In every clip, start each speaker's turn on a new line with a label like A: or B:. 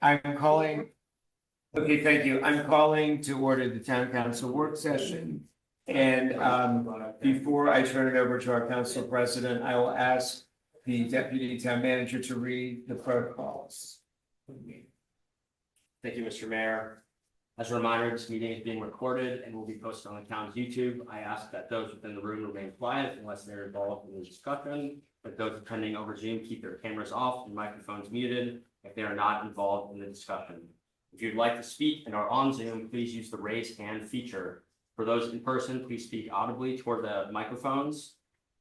A: I'm calling. Okay, thank you. I'm calling to order the town council work session. And before I turn it over to our council president, I will ask the deputy town manager to read the protocols.
B: Thank you, Mr. Mayor. As a reminder, this meeting is being recorded and will be posted on the town's YouTube. I ask that those within the room remain quiet unless they're involved in the discussion. But those attending over Zoom, keep their cameras off and microphones muted if they are not involved in the discussion. If you'd like to speak and are on Zoom, please use the raise hand feature. For those in person, please speak audibly toward the microphones.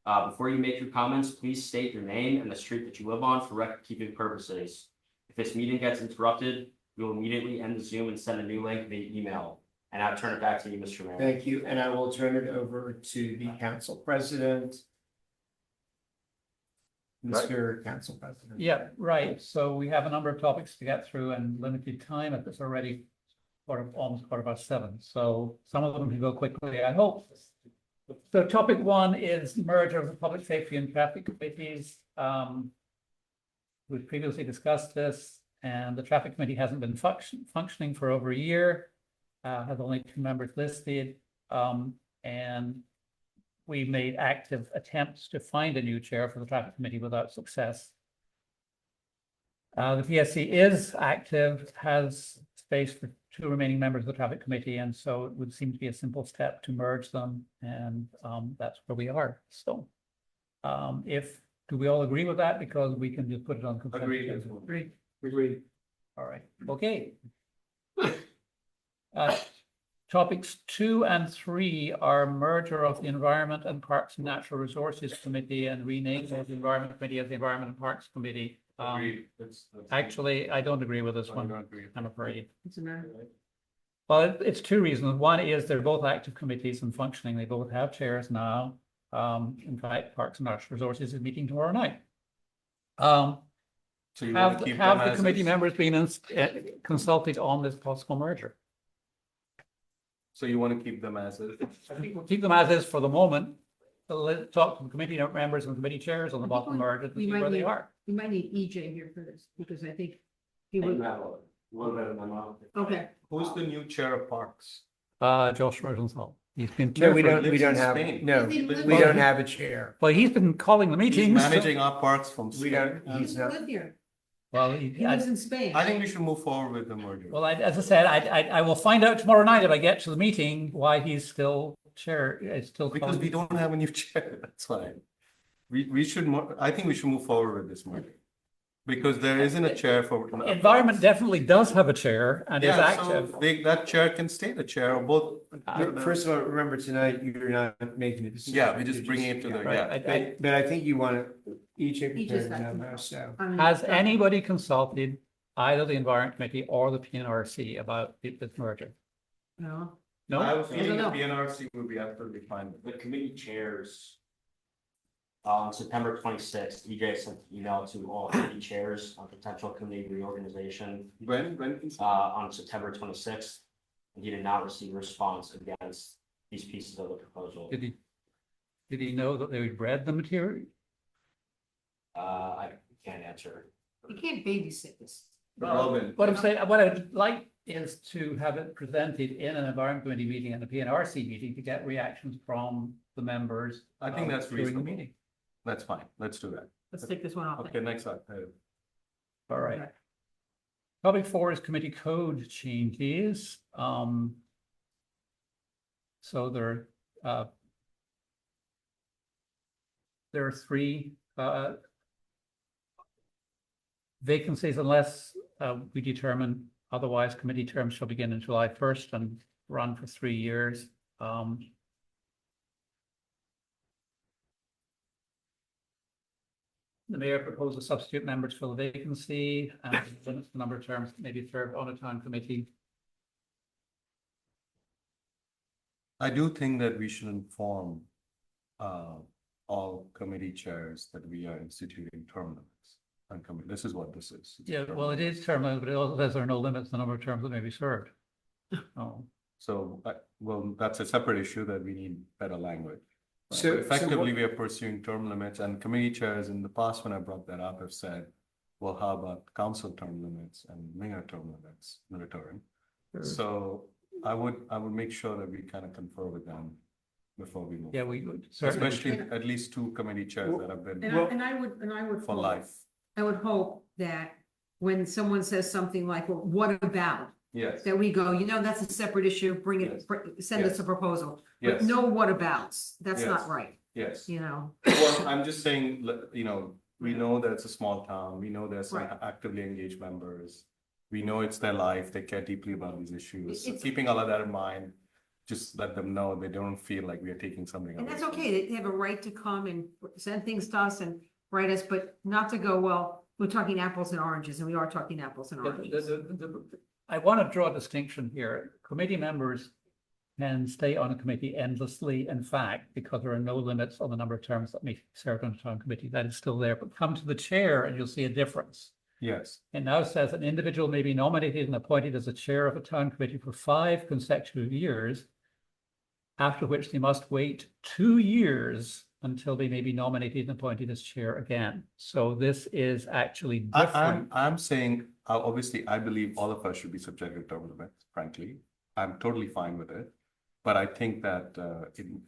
B: Before you make your comments, please state your name and the street that you live on for record-keeping purposes. If this meeting gets interrupted, we will immediately end the Zoom and send a new link via email. And I'll turn it back to you, Mr. Mayor.
A: Thank you, and I will turn it over to the council president. Mr. Council President.
C: Yeah, right. So we have a number of topics to get through and limited time. It's already almost 7:15. So some of them can go quickly, I hope. So topic one is merger of the public safety and traffic committees. We've previously discussed this, and the traffic committee hasn't been functioning for over a year. Has only 2 members listed, and we made active attempts to find a new chair for the traffic committee without success. The PSC is active, has space for 2 remaining members of the traffic committee, and so it would seem to be a simple step to merge them, and that's where we are. So, do we all agree with that? Because we can just put it on consent. Agreed. All right. Okay. Topics 2 and 3 are merger of the Environment and Parks and Natural Resources Committee and rename the Environment Committee as the Environment and Parks Committee. Actually, I don't agree with this one, I'm afraid. Well, it's 2 reasons. One is they're both active committees and functioning. They both have chairs now. In fact, Parks and Natural Resources is meeting tomorrow night.
D: So you
C: have
D: keep
C: the committee members been consulted on this possible merger?
D: So you want to keep them as is?
C: I think we'll keep them as is for the moment. So let's talk to the committee members and committee chairs on the bottom merger to see where they are.
E: We might need EJ here for this, because I think he would, okay.
D: Who's the new chair of parks?
C: Josh Rosenthal. He's been
A: No, we
C: chair.
A: don't have, no, we don't have a chair.
C: Well, he's been calling the
D: He's
C: meetings.
D: managing our parks from
A: We
D: Spain.
A: don't,
E: He
A: he's
E: doesn't
A: not.
E: live here.
C: Well,
E: He lives in Spain.
D: I think we should move forward with the merger.
C: well, as I said, I will find out tomorrow night if I get to the meeting why he's still chair. It's still
D: Because we don't have a new chair, that's why. We should, I think we should move forward with this merger. Because there isn't a chair for.
C: Environment definitely does have a chair and is
D: Yeah,
C: active.
D: so that chair can stay the chair of both.
A: First of all, remember tonight, you're not making a decision.
D: Yeah, we're just bringing it to the,
C: Right.
D: yeah.
A: But I think you want to, each
E: He just
A: prepared
E: got
A: a memo,
E: to-
A: so.
C: Has anybody consulted either the Environment Committee or the PNRC about this merger?
E: No.
C: No?
D: I have a feeling the
E: know.
D: PNRC will be absolutely fine.
B: The committee chairs. On September 26th, EJ sent an email to all committee chairs on potential committee reorganization.
D: When?
B: On September 26th, and he did not receive a response against these pieces of the proposal.
C: Did he know that they would read the material?
B: I can't answer.
E: You can't babysit this.
D: Robin.
C: What I'm saying, what I'd like is to have it presented in an Environment Committee meeting and a PNRC meeting to get reactions from the members.
D: I think that's
C: during the
D: reasonable.
C: meeting.
D: That's fine, let's do that.
E: Let's take this one off.
D: Okay, next up.
C: All right.
E: Okay.
C: Topic 4 is committee code changes. So there are 3 vacancies unless we determine otherwise. Committee terms shall begin on July 1st and run for 3 years. The mayor proposed a substitute member to fill the vacancy and limits the number of terms that may be served on a town committee.
D: I do think that we should inform all committee chairs that we are instituting term limits on committee. This is what this is.
C: Yeah, well, it is term limit, but it also says there are no limits to the number of terms that may be served. Oh,
D: So, well, that's a separate issue that we need better language.
A: So
D: Effectively, we are pursuing term limits, and committee chairs in the past, when I brought that up, have said well, how about council term limits and mayor term limits in return? So I would make sure that we kind of confer with them before we move.
C: Yeah, we would certainly.
D: Especially at least two committee chairs that have been
E: And I would
D: for
E: hope-
D: life.
E: I would hope that when someone says something like, well, what about?
D: Yes,
E: That we go, that's a separate issue, bring
D: Yes.
E: it, send us
D: Yes.
E: a proposal. But
D: yes,
E: no what abouts, that's
D: Yes.
E: not right,
D: yes.
E: you know?
D: Well, I'm just saying, we know that it's a small town, we know there's some
E: Right.
D: actively engaged members. We know it's their life, they care deeply about these issues, so
E: It's-
D: keeping all of that in mind, just let them know they don't feel like we are taking something.
E: And
D: away
E: that's
D: from them.
E: okay, they have a right to come and send things to us and write us, but not to go, well, we're talking apples and oranges, and we are talking apples and
C: Yeah,
E: oranges.
C: I want to draw a distinction here. Committee members can stay on a committee endlessly, in fact, because there are no limits on the number of terms that may be served on a town committee. That is still there, but come to the chair and you'll see a difference.
D: Yes,
C: It now says an individual may be nominated and appointed as a chair of a town committee for 5 consecutive years, after which they must wait 2 years until they may be nominated and appointed as chair again. So this is actually different.
D: I'm saying, obviously, I believe all of us should be subject to term limits, frankly. I'm totally fine with it. But I think that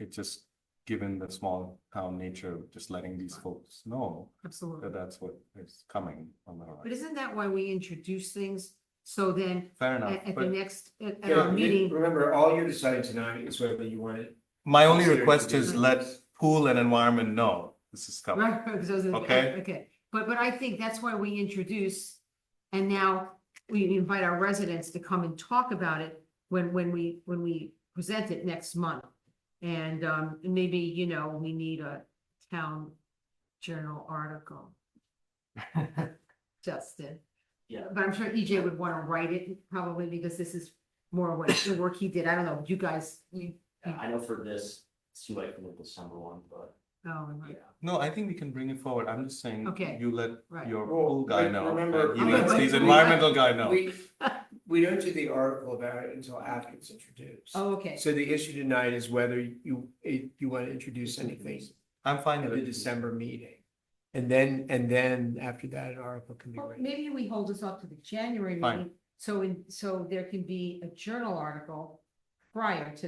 D: it just, given the small town nature, just letting these folks know
E: Absolutely.
D: that that's what is coming on the
E: But
D: horizon.
E: isn't that why we introduce things? So then
D: Fair enough,
E: at the
D: but
E: next, at
A: Yeah,
E: our meeting,
A: remember, all you're deciding tonight is whether you want it.
D: my only
A: consider
D: request
A: to
D: is
A: be-
D: let pool and environment know this is coming.
E: right, because those are,
D: Okay.
E: okay. But I think that's why we introduce, and now we invite our residents to come and talk about it when we present it next month. And maybe, we need a town journal article. Justin.
B: Yeah.
E: But I'm sure EJ would want to write it probably because this is more what the work he did. I don't know, you guys,
B: I know for this, it's too late for the December one, but
E: oh,
B: yeah.
D: No, I think we can bring it forward. I'm just saying,
E: Okay.
D: you let
E: Right.
D: your
A: Well,
D: pool guy
A: like,
D: know,
A: remember-
D: and he
E: Okay,
D: lets
E: but
D: his
E: we-
D: environmental guy know.
A: We don't do the article about it until after it's introduced.
E: Oh, okay.
A: So the issue tonight is whether you want to introduce anything
D: I'm fine
A: at
D: with
A: the
D: it.
A: December meeting. And then after that, an article can be
E: Well,
A: written.
E: maybe we hold this off to the January
D: Fine.
E: meeting, so there can be a journal article prior to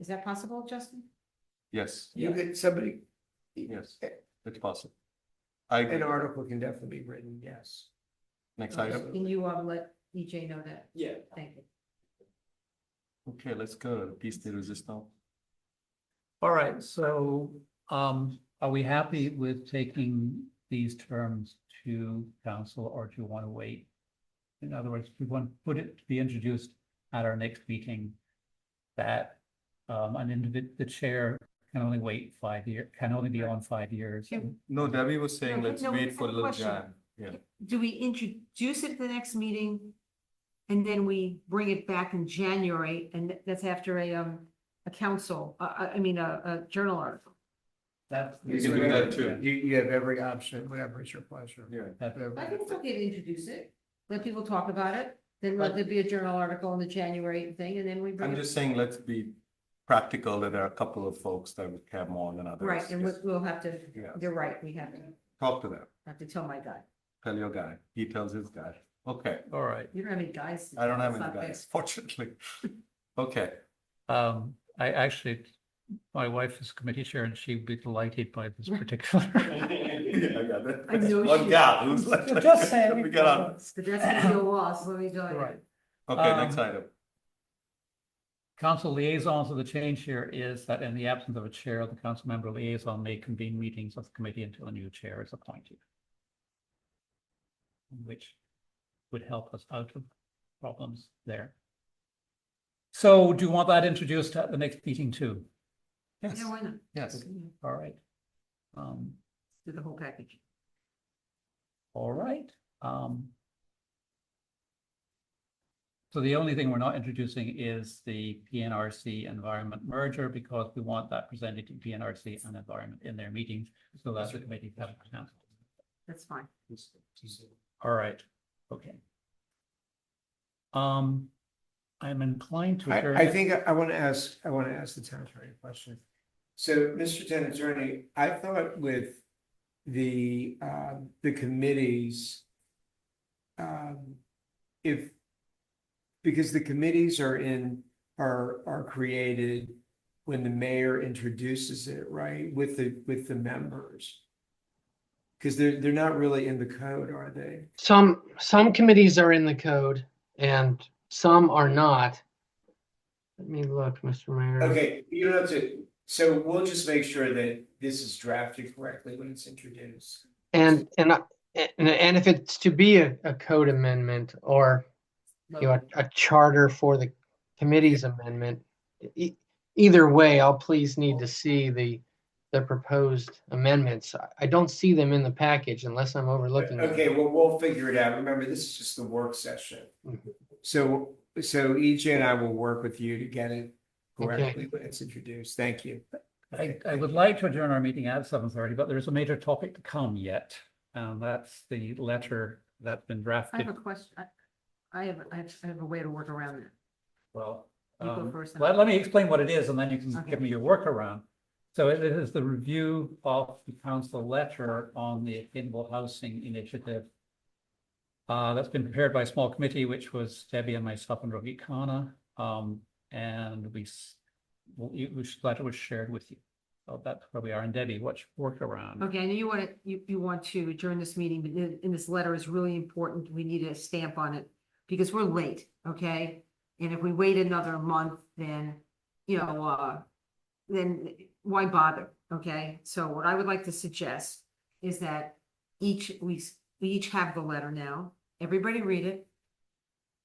E: is that possible, Justin?
D: Yes,
A: You could,
D: yes, it's possible. I agree.
A: an article can definitely be written, yes.
D: Next
E: Okay,
D: item.
E: Can you let EJ know that?
B: Yeah.
E: Thank you.
D: Okay, let's go. Piece de resistance.
C: All right, so are we happy with taking these terms to council, or do you want to wait? In other words, we want to put it to be introduced at our next meeting that the chair can only wait 5 years, can only be on 5 years.
E: Can-
D: No, Debbie was saying,
E: No,
D: let's
E: no,
D: wait
E: I
D: for
E: have a
D: little
E: question.
D: Jan. Yeah,
E: Do we introduce it at the next meeting? And then we bring it back in January, and that's after a council, a journal article?
C: That's.
D: We can do that too.
A: You have every option, whatever is your pleasure.
D: yeah.
A: Whatever.
E: I think it's okay to introduce it, let people talk about it, then let there be a journal article in the January thing, and then we bring
D: I'm
E: it.
D: just saying, let's be practical, that there are a couple of folks that would care more than others.
E: Right, and we'll have to,
D: Yeah.
E: you're right, we have
D: Talk to them,
E: to tell my guy.
D: tell your guy, he tells his guy. Okay,
C: All right,
E: You don't have any guys.
D: I don't have
E: It's
D: any
E: not
D: guys, fortunately. Okay,
C: I actually, my wife is committee chair and she'd be delighted by this particular.
D: yeah,
E: I know
D: one
E: she-
D: gal who's like.
C: Just saying.
D: We get on.
E: But that's gonna be a loss, let me tell you.
C: Right.
D: Okay, next
C: Um,
D: item.
C: Council liaisons, of the change here is that in the absence of a chair, the council member liaison may convene meetings of the committee until a new chair is appointed. Which would help us out of problems there. So do you want that introduced at the next meeting too?
D: Yes,
E: Yeah, why not?
D: yes.
C: All right.
E: Do the whole package.
C: All right. So the only thing we're not introducing is the PNRC environment merger, because we want that presented to PNRC and environment in their meetings, so that the committee can present.
E: That's fine.
C: All right, okay. I'm inclined to adjourn.
A: I think I want to ask the town attorney a question. So, Mr. Town Attorney, I thought with the committees, if, because the committees are created when the mayor introduces it, right, with the members. Because they're not really in the code, are they?
F: Some committees are in the code and some are not. Let me look, Mr. Mayor.
A: Okay, you don't have to, so we'll just make sure that this is drafted correctly when it's introduced.
F: And if it's to be a code amendment or, you know, a charter for the committee's amendment, either way, I'll please need to see the proposed amendments. I don't see them in the package unless I'm overlooking them.
A: Okay, well, we'll figure it out. Remember, this is just the work session.
F: Mhm.
A: So EJ and I will work with you to get it correctly when it's introduced. Thank you.
C: I would like to adjourn our meeting at 7:30, but there is a major topic to come yet. And that's the letter that's been
E: I
C: drafted.
E: have a question. I have a way to work around that.
C: Well,
E: You go first.
C: let me explain what it is and then you can
E: Okay.
C: give me your workaround. So it is the review of the council letter on the Attainable Housing Initiative. That's been prepared by a small committee, which was Debbie and myself and Rohit Khanna. And which letter was shared with you. So that's where we are. And Debbie, what's your workaround?
E: Okay, I know you want to adjourn this meeting, but in this letter is really important. We need a stamp on it because we're late, okay? And if we wait another month, then, then why bother, okay? So what I would like to suggest is that we each have the letter now. Everybody read it.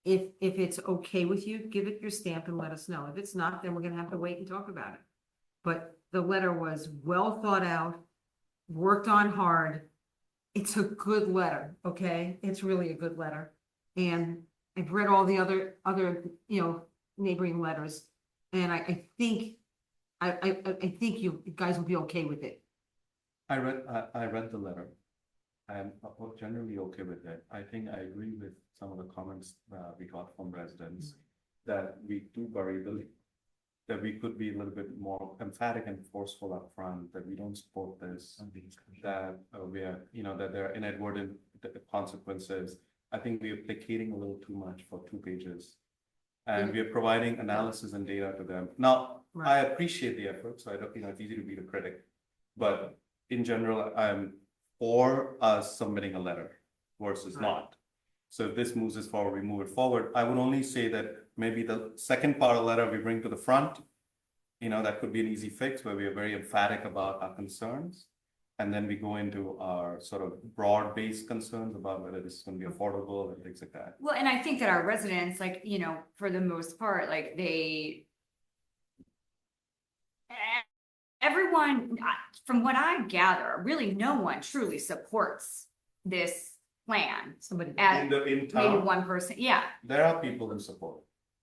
E: If it's okay with you, give it your stamp and let us know. If it's not, then we're gonna have to wait and talk about it. But the letter was well thought out, worked on hard. It's a good letter, okay? It's really a good letter. And I've read all the other, neighboring letters. And I think you guys will be okay with it.
D: I read the letter. I'm generally okay with it. I think I agree with some of the comments we got from residents that we do worry that we could be a little bit more emphatic and forceful up front, that we don't support this, that we are, that there are inadvertent consequences. I think we are placating a little too much for 2 pages. And we are providing analysis and data to them. Now, I appreciate the effort, so I don't, it's easy to be the critic. But in general, I'm for us submitting a letter versus not. So if this moves us forward, we move it forward. I would only say that maybe the second part of the letter we bring to the front, that could be an easy fix where we are very emphatic about our concerns. And then we go into our sort of broad-based concerns about whether this is going to be affordable and things like that.
G: Well, and I think that our residents, for the most part, everyone, from what I gather, really no one truly supports this plan.
E: Somebody.
G: At
D: In
G: maybe
D: town,
G: one person, yeah,
D: there are people who support.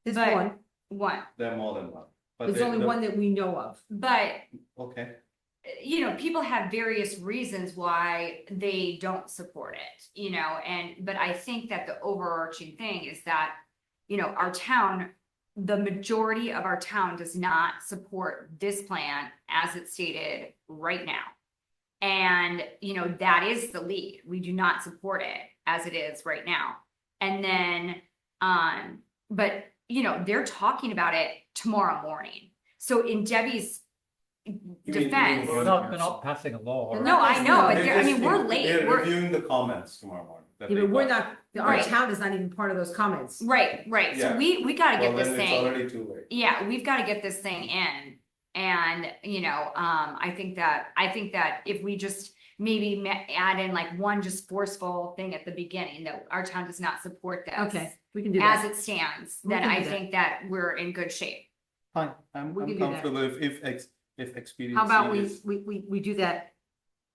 E: There's
G: but-
E: one.
D: There are more than one. But
E: There's only one that we know of.
G: but
D: Okay.
G: people have various reasons why they don't support it, but I think that the overarching thing is that, our town, the majority of our town does not support this plan as it's stated right now. And, that is the lead. We do not support it as it is right now. And then, but, they're talking about it tomorrow morning. So in Debbie's defense.
C: We're not passing a law. or-
G: No, I know, but
D: They're just-
G: we're late.
D: They're
G: We're,
D: reviewing the comments tomorrow morning. that
E: Yeah,
D: they
E: but we're
D: got.
E: not, our
G: Right.
E: town is not even part of those comments.
G: right. So
D: Yeah.
G: we gotta
D: Well,
G: get this
D: then it's
G: thing.
D: already too late.
G: Yeah, we've got to get this thing in. And, I think that if we just maybe add in one just forceful thing at the beginning, that our town does not support this.
E: Okay, we can do
G: As
E: that.
G: it stands,
E: We
G: then
E: can do
G: I
E: that.
G: think that we're in good shape.
D: Fine, I'm
E: We can do that.
D: comfortable if experience.
E: How about
D: is-
E: we do that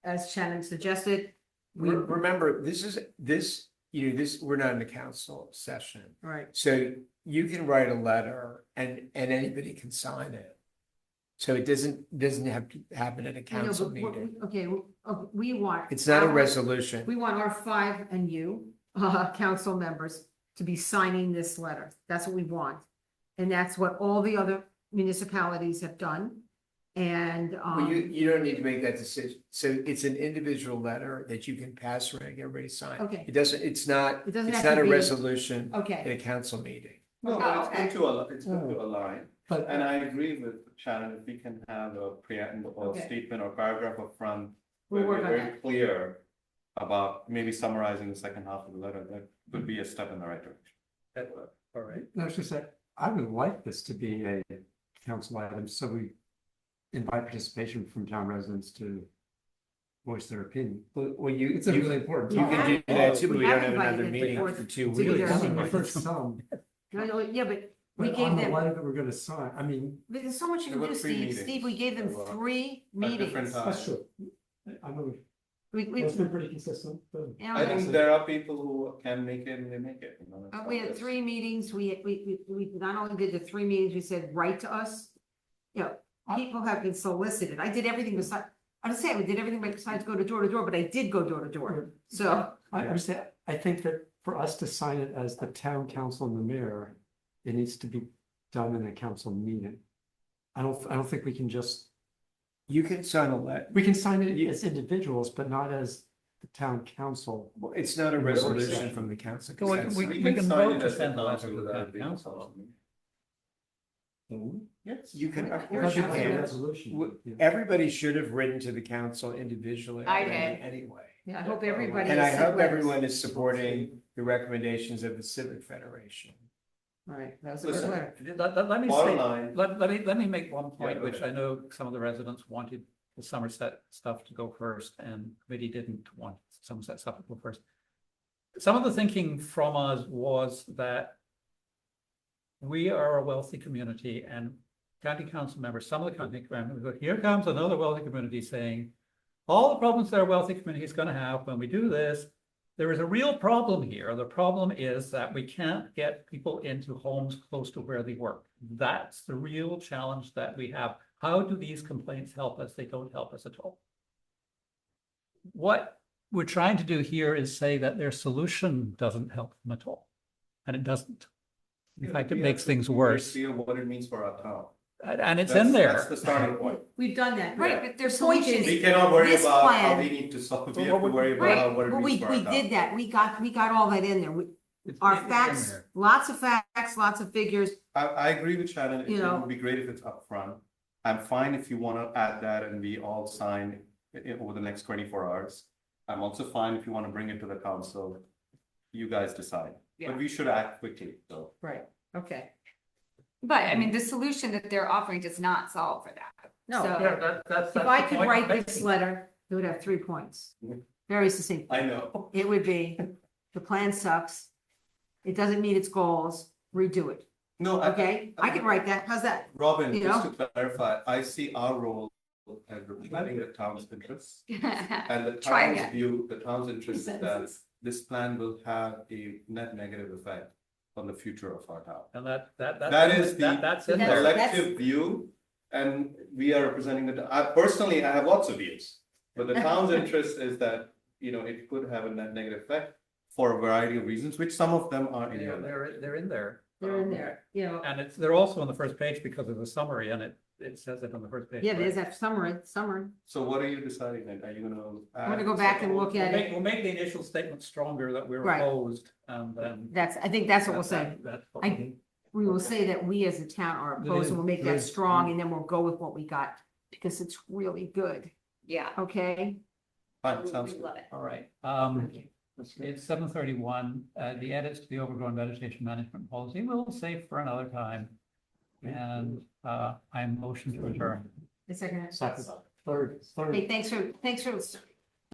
E: as Shannon suggested?
A: Remember, we're not in a council session.
E: Right.
A: So you can write a letter and anybody can sign it. So it doesn't have to happen at a
E: I know,
A: council
E: but what
A: meeting.
E: Okay, we want.
A: It's not a
E: our-
A: resolution.
E: We want our 5 and you, council members, to be signing this letter. That's what we want. And that's what all the other municipalities have done. And,
A: Well, you don't need to make that decision. So it's an individual letter that you can pass around, everybody sign.
E: Okay.
A: It doesn't, it's not,
E: It doesn't
A: it's
E: have
A: not
E: to
A: a
E: be-
A: resolution in
E: okay,
A: a council meeting.
D: No,
G: Oh,
D: but
G: okay.
D: it's good to align.
C: But
D: And I agree with Shannon, if we can have a preamble or
E: Okay.
D: statement or paragraph up front.
E: we'll
D: where
E: work
D: we're
E: on
D: very
E: that.
D: clear about maybe summarizing the second half of the letter, that could be a step in the right direction.
C: all right.
H: No, it's just that I would like this to be a council item, so we invite participation from town residents to voice their opinion.
A: Well, you,
H: It's a
A: you
H: really important
A: you can do
H: topic.
A: that too, but
E: We
A: we don't
E: have
A: have another
E: invited
A: meeting
E: them
A: for 2
E: to give their
A: weeks.
E: opinion.
H: For some,
E: No, yeah, but we
H: but
E: gave
H: on the
E: them,
H: letter that we're gonna sign, I mean,
E: but there's so much you
D: There
E: can
D: were
E: do,
D: 3
E: Steve.
D: meetings.
E: Steve, we gave them
D: There were
E: 3
D: at different
E: meetings.
D: times.
H: that's true. I know,
E: We,
H: it's been pretty consistent, but.
E: yeah,
D: I think there are people who can make it and they make it, you know. it's
E: we
D: not
E: had
D: just-
E: 3 meetings. We not only did the 3 meetings, we said, write to us. You know, people have been solicited. I did everything besides, I'm just saying, we did everything besides go to door, but I did go door to door. So,
H: I understand, I think that for us to sign it as the town council and the mayor, it needs to be done in a council meeting. I don't think we can just,
A: You can sign a letter.
H: we can sign it as individuals, but not as the town council.
A: Well, it's not a resolution from the council. 'cause
C: So
A: that's-
C: we can
D: sign
C: vote
D: it
C: to
D: as a
C: send the letter
D: council
C: to the
D: without
C: town
D: it being a
C: council.
D: council meeting. Yes.
A: You can, of
H: It
A: course
H: doesn't
A: you
H: have to be a
A: can.
H: resolution.
A: W-
H: Yeah.
A: Everybody should have written to the council individually.
G: I
A: already
G: did.
A: Anyway.
E: yeah, I hope everybody.
A: And I
E: has
A: hope
E: sent letters.
A: everyone is supporting the recommendations of the Civic Federation.
E: Right, that was a good
D: Listen,
E: letter.
C: Let me
D: Bottom
C: say,
D: line,
C: let me make one point,
D: go
C: which I
D: ahead.
C: know some of the residents wanted the Somerset stuff to go first, and committee didn't want Somerset stuff to go first. Some of the thinking from us was that we are a wealthy community, and county council members, some of the county members, go, here comes another wealthy community saying, all the problems that a wealthy community is going to have when we do this, there is a real problem here. The problem is that we can't get people into homes close to where they work. That's the real challenge that we have. How do these complaints help us? They don't help us at all. What we're trying to do here is say that their solution doesn't help them at all. And it doesn't. In fact, it
D: we
C: makes
D: have to
C: things
D: be very
C: worse.
D: clear what it means for our town.
C: And it's in
D: That's
C: there.
D: the starting point.
E: We've done that.
G: Right, but their
E: The point
G: solution
E: is-
D: We
G: is,
D: cannot worry
E: This
D: about how
E: plan-
D: we need to solve, we
C: Well,
D: have to worry
G: right.
D: about what it
E: Well,
D: means for our
E: we
D: town.
E: did that. We got all that in there.
C: It's
E: Our
C: in
E: facts,
C: there.
E: lots of facts, lots of figures.
D: I agree with Shannon,
E: You
D: it
E: know.
D: would be great if it's upfront. I'm fine if you wanna add that and we all sign over the next 24 hours. I'm also fine if you wanna bring it to the council. You guys decide,
E: Yeah.
D: but we should act quickly, so.
E: Right, okay.
G: but I mean, the solution that they're offering does not solve for that.
E: No,
G: So-
C: Yeah, that's
E: if I
C: the
E: could
C: point
E: write
C: I'm
E: this
C: making.
E: letter, it would have 3 points.
D: Mhm.
E: Very succinct.
D: I know.
E: It would be, the plan sucks. It doesn't meet its goals, redo it.
D: No,
E: Okay, I can write that. How's that?
D: Robin,
E: You
D: just
E: know?
D: to clarify, I see our role as representing the town's interests. And the
G: Try
D: town's
G: again.
D: view, the town's interest is that this plan will have a net negative effect on the future of our town.
C: And that's
E: That's-
C: in there.
D: Collective view, and we are representing I personally, I have lots of views. But the town's interest is that, you know, it could have a net negative effect for a variety of reasons, which some of them are in your letter.
C: They're in there.
E: They're in there, you know.
C: And they're also on the first page because of the summary, and it says it on the first page.
E: Yeah, there's that summary.
D: So what are you deciding then? Are you gonna?
E: I'm gonna go back and look at it.
C: We'll make the initial statement stronger that we're
E: Right.
C: opposed, and then.
E: I think that's what we'll say.
C: That's what
E: I- We will say that we as a town are opposed and we'll make that strong and then we'll go with what we got. Because it's really good,
G: Yeah.
E: okay?
D: Fine, sounds
G: We
D: good.
G: love it.
C: All right, it's 7:31, the edits to the overgrown vegetation management policy, we'll save for another time. And, I motion to adjourn.
E: The second.
H: Second, third.
E: Hey, thanks for